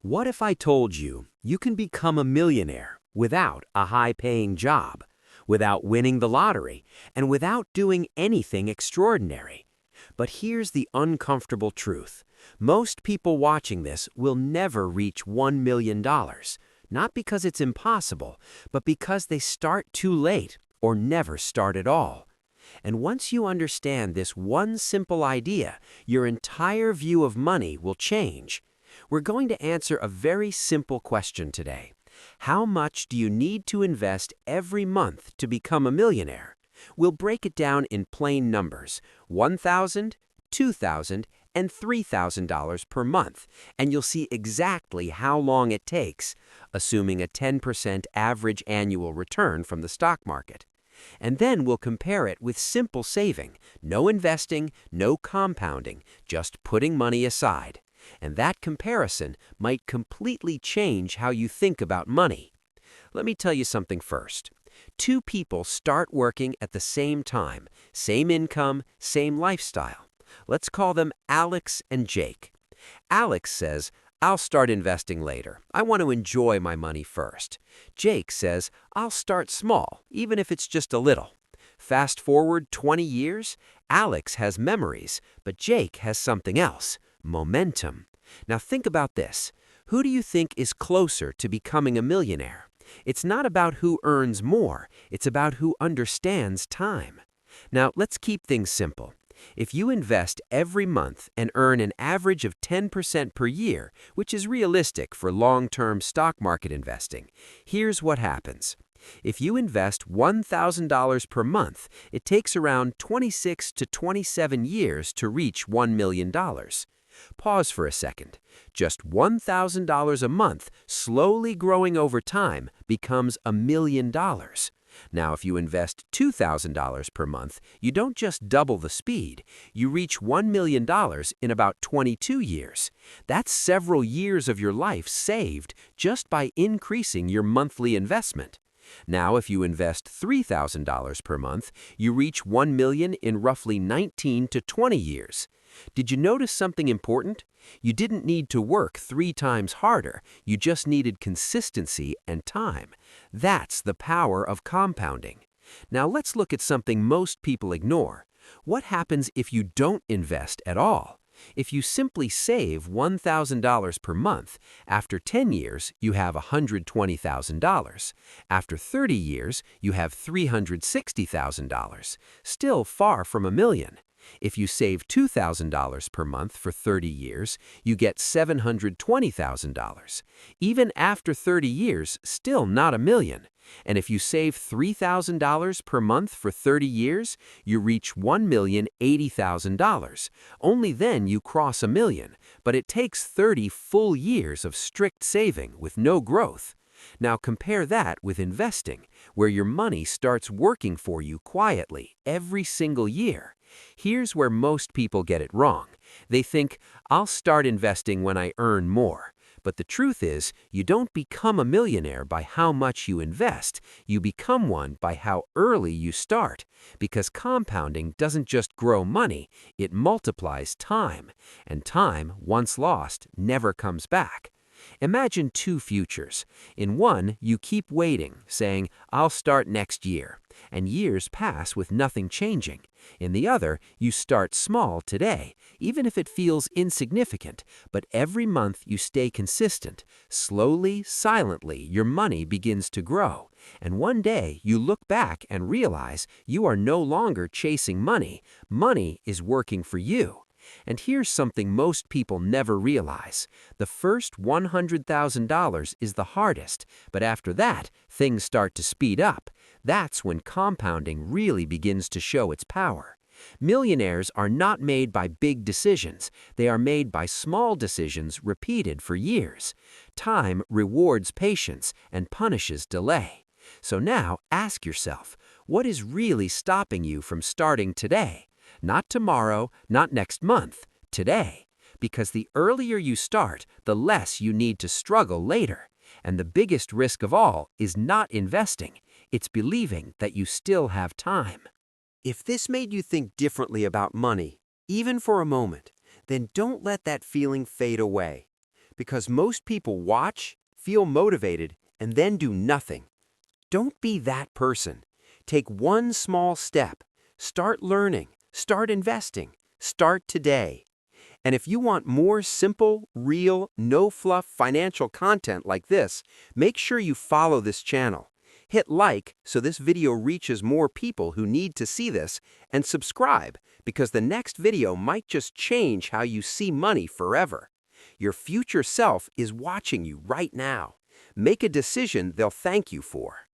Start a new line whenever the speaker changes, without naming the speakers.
What if I told you you can become a millionaire without a high-paying job, without winning the lottery, and without doing anything extraordinary? But here's the uncomfortable truth. Most people watching this will never reach $1 million, not because it's impossible, but because they start too late or never start at all. And once you understand this one simple idea, your entire view of money will change. We're going to answer a very simple question today. How much do you need to invest every month to become a millionaire? We'll break it down in plain numbers, $1,000, $2,000, and $3,000 per month, and you'll see exactly how long it takes, assuming a 10% average annual return from the stock market. And then we'll compare it with simple saving, no investing, no compounding, just putting money aside. And that comparison might completely change how you think about money. Let me tell you something first. Two people start working at the same time, same income, same lifestyle. Let's call them Alex and Jake. Alex says, "I'll start investing later. I want to enjoy my money first." Jake says, "I'll start small, even if it's just a little." Fast forward 20 years, Alex has memories, but Jake has something else, momentum. Now think about this. Who do you think is closer to becoming a millionaire? It's not about who earns more, it's about who understands time. Now let's keep things simple. If you invest every month and earn an average of 10% per year, which is realistic for long-term stock market investing, here's what happens. If you invest $1,000 per month, it takes around 26 to 27 years to reach $1 million. Pause for a second. Just $1,000 a month, slowly growing over time, becomes $1 million. Now, if you invest $2,000 per month, you don't just double the speed. You reach $1 million in about 22 years. That's several years of your life saved just by increasing your monthly investment. Now, if you invest $3,000 per month, you reach $1 million in roughly 19 to 20 years. Did you notice something important? You didn't need to work 3 times harder. You just needed consistency and time. That's the power of compounding. Now let's look at something most people ignore. What happens if you don't invest at all? If you simply save $1,000 per month, after 10 years, you have $120,000. After 30 years, you have $360,000. Still far from $1 million. If you save $2,000 per month for 30 years, you get $720,000. Even after 30 years, still not $1 million. And if you save $3,000 per month for 30 years, you reach $1,080,000. Only then you cross $1 million, but it takes 30 full years of strict saving with no growth. Now compare that with investing, where your money starts working for you quietly every single year. Here's where most people get it wrong. They think, "I'll start investing when I earn more." But the truth is, you don't become a millionaire by how much you invest. You become one by how early you start. Because compounding doesn't just grow money, it multiplies time. And time, once lost, never comes back. Imagine 2 futures. In one, you keep waiting, saying, "I'll start next year." And years pass with nothing changing. In the other, you start small today, even if it feels insignificant, but every month you stay consistent. Slowly, silently, your money begins to grow. And one day, you look back and realize you are no longer chasing money. Money is working for you. And here's something most people never realize. The first $100,000 is the hardest, but after that, things start to speed up. That's when compounding really begins to show its power. Millionaires are not made by big decisions. They are made by small decisions repeated for years. Time rewards patience and punishes delay. So now ask yourself, what is really stopping you from starting today? Not tomorrow, not next month, today. Because the earlier you start, the less you need to struggle later. And the biggest risk of all is not investing. It's believing that you still have time. If this made you think differently about money, even for a moment, then don't let that feeling fade away. because most people watch, feel motivated, and then do nothing. Don't be that person. Take one small step. Start learning. Start investing. Start today. And if you want more simple, real, no-fluff financial content like this, make sure you follow this channel. Hit like so this video reaches more people who need to see this, and subscribe because the next video might just change how you see money forever. Your future self is watching you right now. Make a decision they'll thank you for.